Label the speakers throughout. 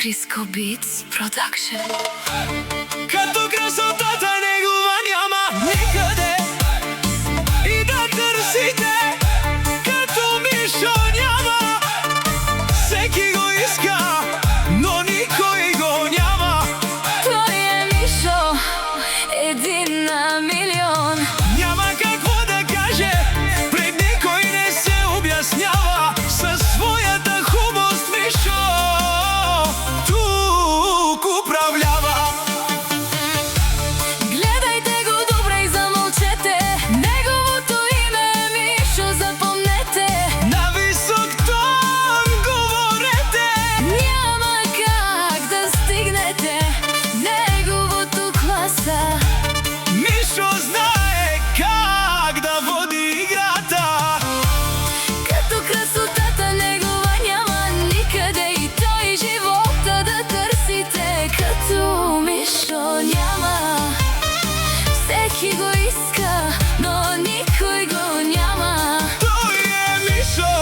Speaker 1: Crisco Beats Production.
Speaker 2: Като красотата негова няма никъде и да търсите, като Мишо няма. Всеки го иска, но никой го няма.
Speaker 1: Той е Мишо, един на милион.
Speaker 2: Няма какво да каже, пред никой не се обяснява. Със своята хубост Мишо тук управлява.
Speaker 1: Гледайте го добре и замълчете, неговото име е Мишо, запомнете.
Speaker 2: На висок тон говорете,
Speaker 1: Няма как да стигнете неговото класа.
Speaker 2: Мишо знае как да води играта.
Speaker 1: Като красотата негова няма никъде и той живота да търсите. Като Мишо няма. Всеки го иска, но никой го няма.
Speaker 2: Той е Мишо,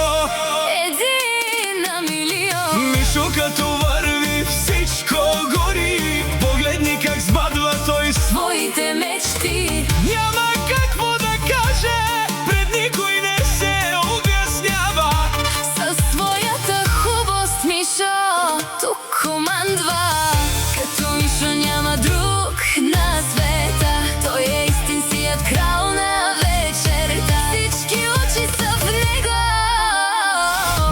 Speaker 1: Един на милион.
Speaker 2: Мишо като върви всичко гори. Погледни как сбъдва той
Speaker 1: Своите мечти.
Speaker 2: Няма какво да каже, пред никой не се обяснява.
Speaker 1: Със своята хубост Мишо тук командва. Като Мишо няма друг на света. Той е истинският крал на вечерта. Всички очи са в него.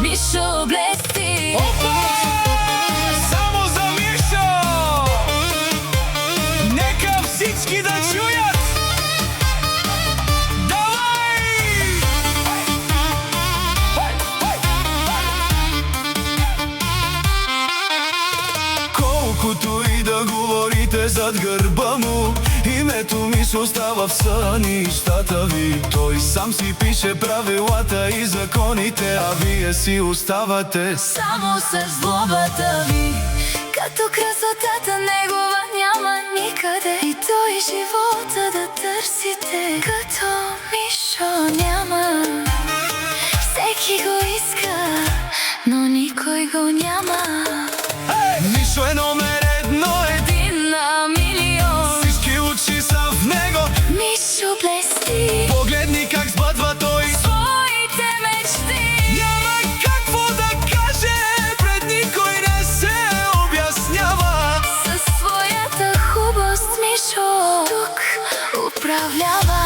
Speaker 1: Мишо блести.
Speaker 2: Опа! Само за Мишо! Нека всички да чуят! Давай! Колкото и да говорите зад гърба му, името Мишо остава в сънищата ви. Той сам си пише правилата и законите, а вие си оставате.
Speaker 1: Само с злобата ви. Като красотата негова няма никъде и той живота да търсите. Като Мишо няма. Всеки го иска, но никой го няма.
Speaker 2: Мишо е номер едно,
Speaker 1: Един на милион.
Speaker 2: всички очи са в него.
Speaker 1: Мишо блести.
Speaker 2: Погледни как сбъдва той
Speaker 1: Своите мечти.
Speaker 2: Няма какво да каже, пред никой не се обяснява.
Speaker 1: Със своята хубост Мишо тук управлява.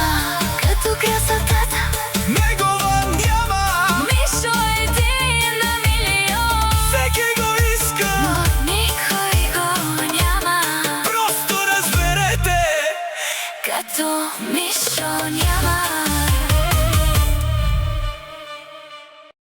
Speaker 1: Като красотата
Speaker 2: Негова няма,
Speaker 1: Мишо е един на милион.
Speaker 2: всеки го иска,
Speaker 1: Но никой го няма.
Speaker 2: просто разберете.
Speaker 1: Като Мишо няма.